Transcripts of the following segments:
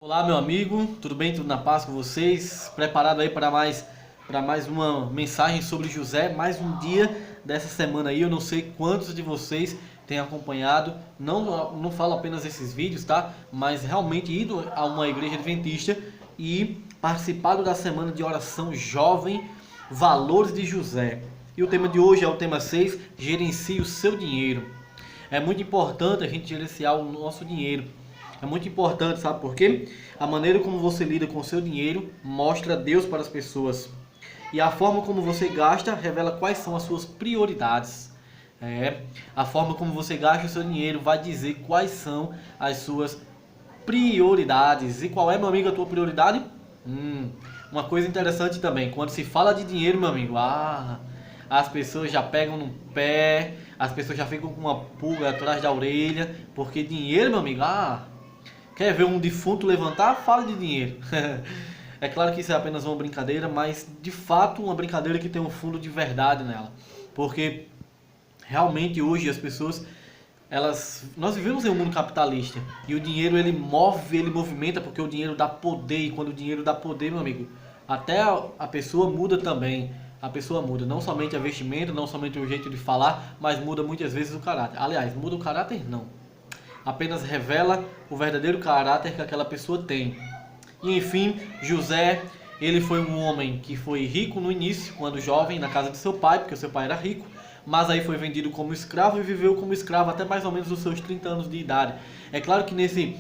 Olá, meu amigo, tudo bem? Tudo na paz com vocês? Preparado aí para mais uma mensagem sobre José, mais um dia dessa semana aí. Eu não sei quantos de vocês têm acompanhado, não falo apenas esses vídeos, tá? Mas realmente ido a uma igreja adventista e participado da semana de oração jovem Valores de José. E o tema de hoje é o tema 6: gerencie o seu dinheiro. É muito importante a gente gerenciar o nosso dinheiro. É muito importante, sabe por quê? A maneira como você lida com o seu dinheiro mostra Deus para as pessoas. E a forma como você gasta revela quais são as suas prioridades. A forma como você gasta o seu dinheiro vai dizer quais são as suas prioridades. E qual é, meu amigo, a tua prioridade? Uma coisa interessante também, quando se fala de dinheiro, meu amigo, as pessoas já pegam no pé, as pessoas já ficam com uma pulga atrás da orelha, porque dinheiro, meu amigo, quer ver um defunto levantar? Fala de dinheiro. É claro que isso é apenas uma brincadeira, mas de fato uma brincadeira que tem um fundo de verdade nela. Porque realmente hoje as pessoas, nós vivemos em um mundo capitalista e o dinheiro ele move, ele movimenta, porque o dinheiro dá poder, e quando o dinheiro dá poder, meu amigo, até a pessoa muda também. A pessoa muda, não somente a vestimenta, não somente o jeito de falar, mas muda muitas vezes o caráter. Aliás, muda o caráter não, apenas revela o verdadeiro caráter que aquela pessoa tem. E enfim, José, ele foi um homem que foi rico no início, quando jovem, na casa de seu pai, porque o seu pai era rico, mas aí foi vendido como escravo e viveu como escravo até mais ou menos os seus 30 anos de idade. É claro que nesse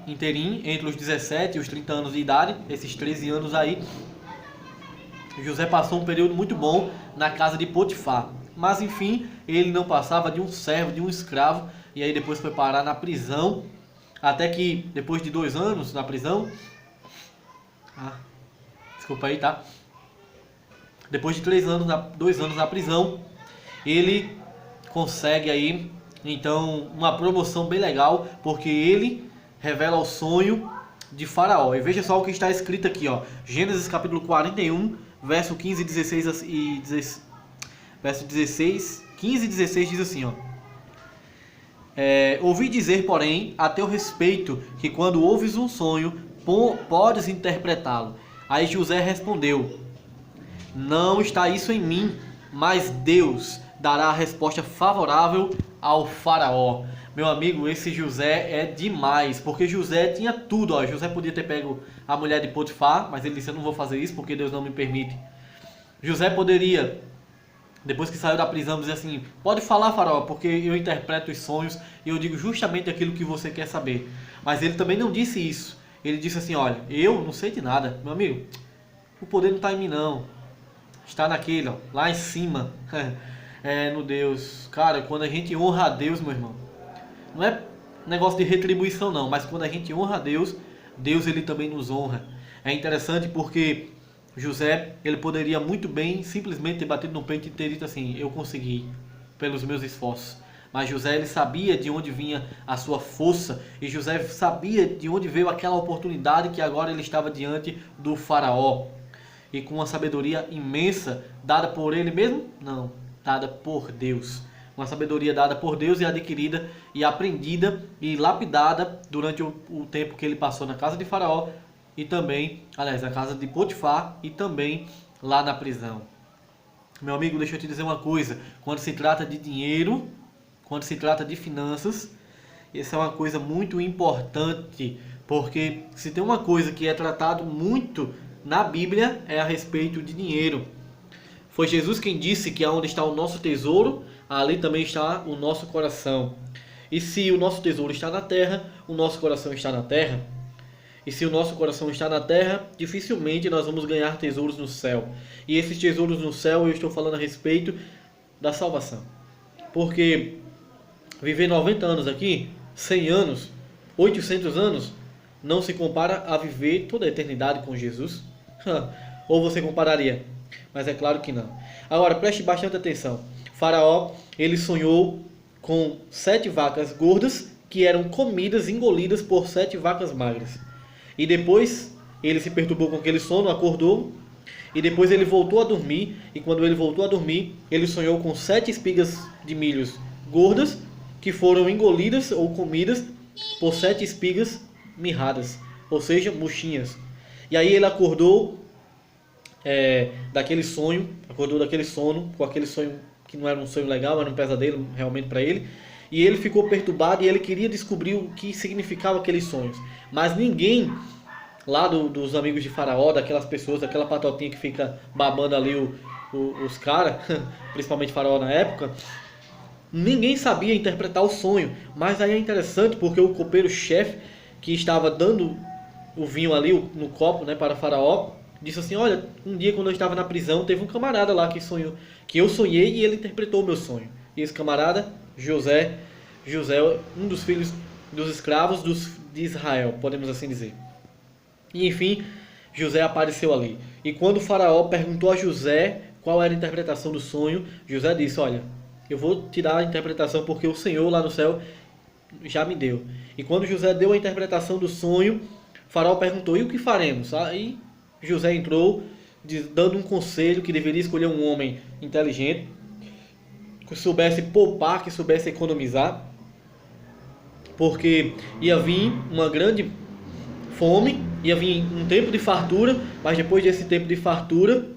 inteirinho, entre os 17 e os 30 anos de idade, esses 13 anos aí, José passou um período muito bom na casa de Potifar. Mas enfim, ele não passava de um servo, de um escravo, e aí depois foi parar na prisão, até que depois de 2 anos na prisão, desculpa aí, tá? Depois de 2 anos na prisão, ele consegue aí, então, uma promoção bem legal, porque ele revela o sonho de Faraó. E veja só o que está escrito aqui, ó. Gênesis capítulo 41, verso 15 e 16, verso 16, 15 e 16 diz assim, ó. Ouvi dizer, porém, a teu respeito, que quando ouves um sonho, podes interpretá-lo. Aí José respondeu: não está isso em mim, mas Deus dará a resposta favorável ao faraó. Meu amigo, esse José é demais, porque José tinha tudo. Ó. José podia ter pego a mulher de Potifar, mas ele disse: eu não vou fazer isso porque Deus não me permite. José poderia, depois que saiu da prisão, dizer assim: pode falar, faraó, porque eu interpreto os sonhos e eu digo justamente aquilo que você quer saber. Mas ele também não disse isso. Ele disse assim: olha, eu não sei de nada. Meu amigo, o poder não está em mim não. Está naquele, ó, lá em cima. No Deus. Cara, quando a gente honra a Deus, meu irmão, não é negócio de retribuição não, mas quando a gente honra a Deus, Deus ele também nos honra. É interessante porque José, ele poderia muito bem simplesmente ter batido no peito e ter dito assim: eu consegui, pelos meus esforços. Mas José, ele sabia de onde vinha a sua força, e José sabia de onde veio aquela oportunidade que agora ele estava diante do faraó. E com uma sabedoria imensa, dada por ele mesmo? Não, dada por Deus. Uma sabedoria dada por Deus e adquirida e aprendida e lapidada durante o tempo que ele passou na casa de Faraó e também, aliás, na casa de Potifar e também lá na prisão. Meu amigo, deixa eu te dizer uma coisa: quando se trata de dinheiro, quando se trata de finanças, essa é uma coisa muito importante, porque se tem uma coisa que é tratado muito na Bíblia é a respeito de dinheiro. Foi Jesus quem disse que aonde está o nosso tesouro, ali também está o nosso coração. E se o nosso tesouro está na terra, o nosso coração está na terra. E se o nosso coração está na terra, dificilmente nós vamos ganhar tesouros no céu. E esses tesouros no céu, eu estou falando a respeito da salvação. Porque viver 90 anos aqui, 100 anos, 800 anos, não se compara a viver toda a eternidade com Jesus. Ou você compararia? Mas é claro que não. Agora, preste bastante atenção. Faraó, ele sonhou com 7 vacas gordas que eram comidas, engolidas por 7 vacas magras. E depois, ele se perturbou com aquele sono, acordou. E depois ele voltou a dormir. E quando ele voltou a dormir, ele sonhou com 7 espigas de milhos gordas que foram engolidas ou comidas por 7 espigas mirradas, ou seja, murchinhas. E aí ele acordou daquele sono, com aquele sonho que não era um sonho legal, era um pesadelo realmente para ele. E ele ficou perturbado e ele queria descobrir o que significava aqueles sonhos. Mas ninguém lá dos amigos de Faraó, daquelas pessoas, daquela patotinha que fica babando ali os caras, principalmente Faraó na época, ninguém sabia interpretar o sonho. Mas aí é interessante porque o copeiro-chefe que estava dando o vinho ali no copo, né, para Faraó, disse assim: olha, um dia quando eu estava na prisão, teve um camarada lá que eu sonhei e ele interpretou o meu sonho. E esse camarada, José, um dos filhos dos escravos de Israel, podemos assim dizer. E enfim, José apareceu ali. E quando o Faraó perguntou a José qual era a interpretação do sonho, José disse: olha, eu vou te dar a interpretação porque o Senhor lá no céu já me deu. E quando José deu a interpretação do sonho, o Faraó perguntou: e o que faremos? Aí José entrou dando um conselho que deveria escolher um homem inteligente, que soubesse poupar, que soubesse economizar, porque ia vir uma grande fome, ia vir um tempo de fartura, mas depois desse tempo de fartura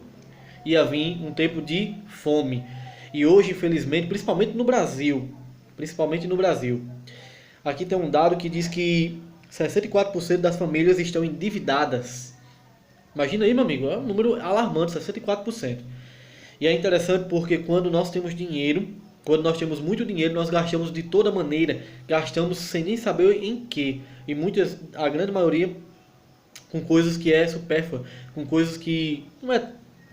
ia vir um tempo de fome. E hoje, infelizmente, principalmente no Brasil, aqui tem um dado que diz que 64% das famílias estão endividadas. Imagina aí, meu amigo, é um número alarmante, 64%. E é interessante porque quando nós temos dinheiro, quando nós temos muito dinheiro, nós gastamos de toda maneira, gastamos sem nem saber em que. E a grande maioria, com coisas que é supérflua, com coisas que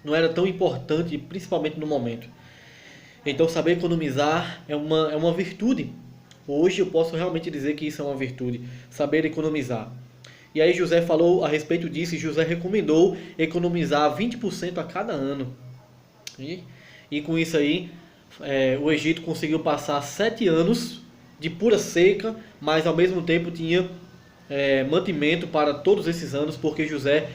não era tão importante, principalmente no momento. Então saber economizar é uma virtude. Hoje eu posso realmente dizer que isso é uma virtude, saber economizar. E aí José falou a respeito disso, e José recomendou economizar 20% a cada ano. E com isso aí, o Egito conseguiu passar 7 anos de pura seca, mas ao mesmo tempo tinha mantimento para todos esses anos, porque José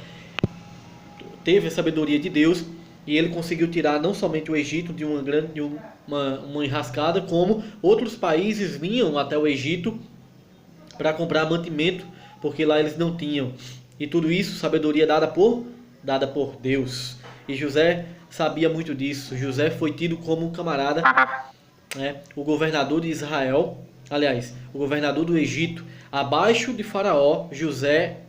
teve a sabedoria de Deus e ele conseguiu tirar não somente o Egito de uma enrascada, como outros países vinham até o Egito para comprar mantimento, porque lá eles não tinham. E tudo isso, sabedoria dada por Deus. E José sabia muito disso. José foi tido como um camarada, o governador de Israel, aliás, o governador do Egito. Abaixo de Faraó, José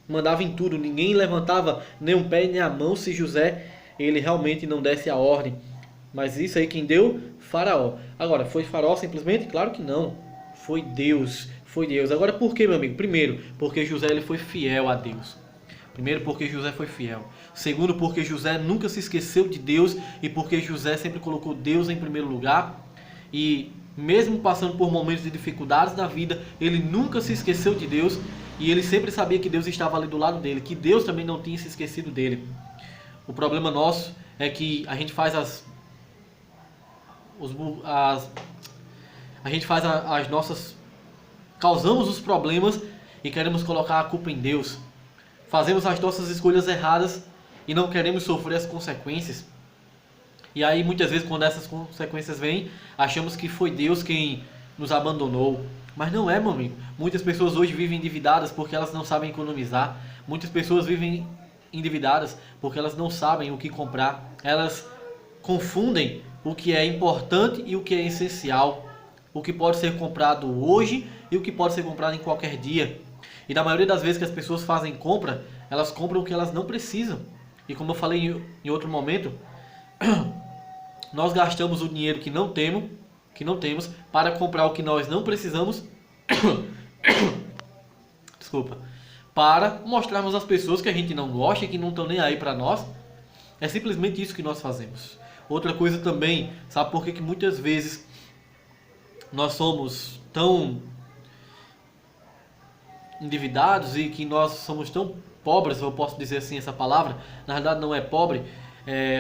mandava em tudo. Ninguém levantava nem um pé nem a mão se José ele realmente não desse a ordem. Mas isso aí quem deu? Faraó. Agora, foi Faraó simplesmente? Claro que não. Foi Deus. Foi Deus. Agora por que, meu amigo? Primeiro, porque José ele foi fiel a Deus. Primeiro, porque José foi fiel. Segundo, porque José nunca se esqueceu de Deus e porque José sempre colocou Deus em primeiro lugar. E mesmo passando por momentos de dificuldades da vida, ele nunca se esqueceu de Deus e ele sempre sabia que Deus estava ali do lado dele, que Deus também não tinha se esquecido dele. O problema nosso é que a gente faz as nossas, causamos os problemas e queremos colocar a culpa em Deus. Fazemos as nossas escolhas erradas e não queremos sofrer as consequências. E aí muitas vezes quando essas consequências vêm, achamos que foi Deus quem nos abandonou. Mas não é, meu amigo. Muitas pessoas hoje vivem endividadas porque elas não sabem economizar. Muitas pessoas vivem endividadas porque elas não sabem o que comprar. Elas confundem o que é importante e o que é essencial. O que pode ser comprado hoje e o que pode ser comprado em qualquer dia. E na maioria das vezes que as pessoas fazem compra, elas compram o que elas não precisam. E como eu falei em outro momento, nós gastamos o dinheiro que não temos para comprar o que nós não precisamos. Desculpa. Para mostrarmos às pessoas que a gente não gosta e que não estão nem aí para nós. É simplesmente isso que nós fazemos. Outra coisa também, sabe por que muitas vezes nós somos tão endividados e que nós somos tão pobres, eu posso dizer assim essa palavra, na verdade não é pobre,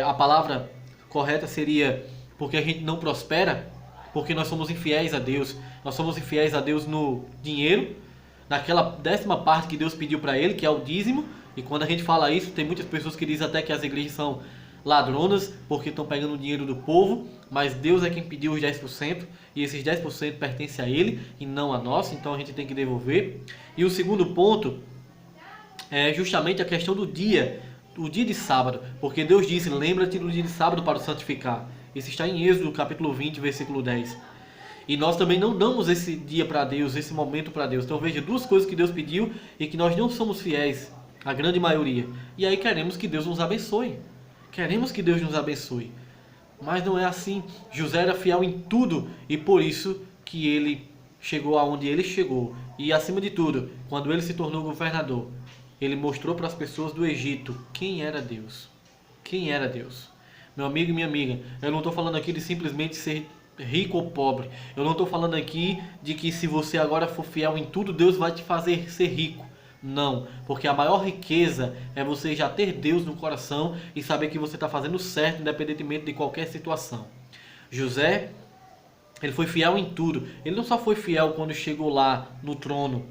a palavra correta seria porque a gente não prospera, porque nós somos infiéis a Deus. Nós somos infiéis a Deus no dinheiro, naquela 10ª parte que Deus pediu para ele, que é o dízimo. E quando a gente fala isso, tem muitas pessoas que dizem até que as igrejas são ladronas, porque estão pegando o dinheiro do povo, mas Deus é quem pediu os 10%, e esses 10% pertencem a Ele e não a nós, então a gente tem que devolver. E o segundo ponto é justamente a questão do dia, o dia de sábado, porque Deus disse, lembra-te do dia de sábado para o santificar. Isso está em Êxodo capítulo 20, versículo 10. E nós também não damos esse dia para Deus, esse momento para Deus. Então veja, duas coisas que Deus pediu e que nós não somos fiéis, a grande maioria. E aí queremos que Deus nos abençoe. Queremos que Deus nos abençoe. Mas não é assim. José era fiel em tudo e por isso que ele chegou aonde ele chegou. E acima de tudo, quando ele se tornou governador, ele mostrou para as pessoas do Egito quem era Deus. Quem era Deus. Meu amigo e minha amiga, eu não estou falando aqui de simplesmente ser rico ou pobre. Eu não estou falando aqui de que se você agora for fiel em tudo, Deus vai te fazer ser rico. Não, porque a maior riqueza é você já ter Deus no coração e saber que você está fazendo certo, independentemente de qualquer situação. José, ele foi fiel em tudo. Ele não só foi fiel quando chegou lá no trono,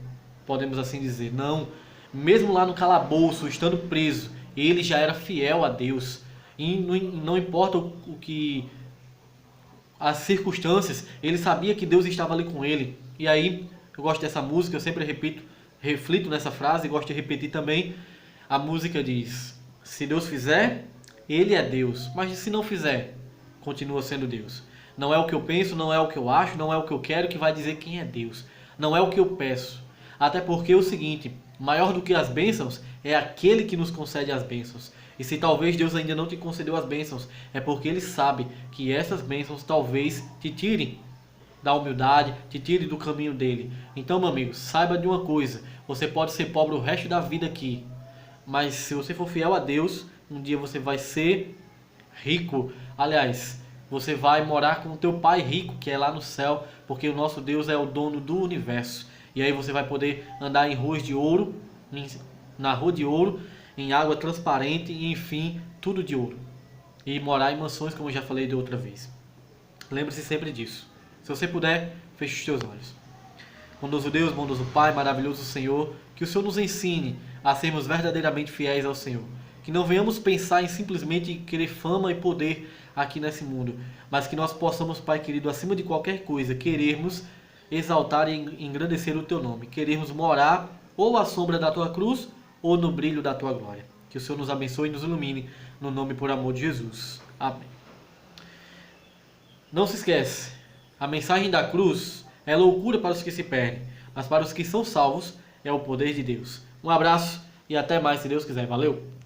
podemos assim dizer. Não, mesmo lá no calabouço, estando preso, ele já era fiel a Deus. E não importa o que as circunstâncias, ele sabia que Deus estava ali com ele. E aí, eu gosto dessa música, eu sempre reflito nessa frase e gosto de repetir também. A música diz: se Deus fizer, Ele é Deus. Mas se não fizer, continua sendo Deus. Não é o que eu penso, não é o que eu acho, não é o que eu quero que vai dizer quem é Deus. Não é o que eu peço. Até porque é o seguinte, maior do que as bênçãos é aquele que nos concede as bênçãos. E se talvez Deus ainda não te concedeu as bênçãos, é porque Ele sabe que essas bênçãos talvez te tirem da humildade, te tire do caminho dele. Então, meu amigo, saiba de uma coisa: você pode ser pobre o resto da vida aqui, mas se você for fiel a Deus, um dia você vai ser rico. Aliás, você vai morar com o teu pai rico, que é lá no céu, porque o nosso Deus é o dono do universo. E aí você vai poder andar em ruas de ouro, na rua de ouro, em água transparente e enfim, tudo de ouro. E morar em mansões, como eu já falei de outra vez. Lembre-se sempre disso. Se você puder, feche os teus olhos. Bondoso Deus, bondoso Pai, maravilhoso Senhor, que o Senhor nos ensine a sermos verdadeiramente fiéis ao Senhor. Que não venhamos pensar em simplesmente querer fama e poder aqui nesse mundo, mas que nós possamos, Pai querido, acima de qualquer coisa, querermos exaltar e engrandecer o Teu nome. Queremos morar ou à sombra da Tua cruz ou no brilho da Tua glória. Que o Senhor nos abençoe e nos ilumine, no nome e por amor de Jesus. Amém. Não se esquece, a mensagem da cruz é loucura para os que se perdem, mas para os que são salvos é o poder de Deus. Um abraço e até mais, se Deus quiser. Valeu!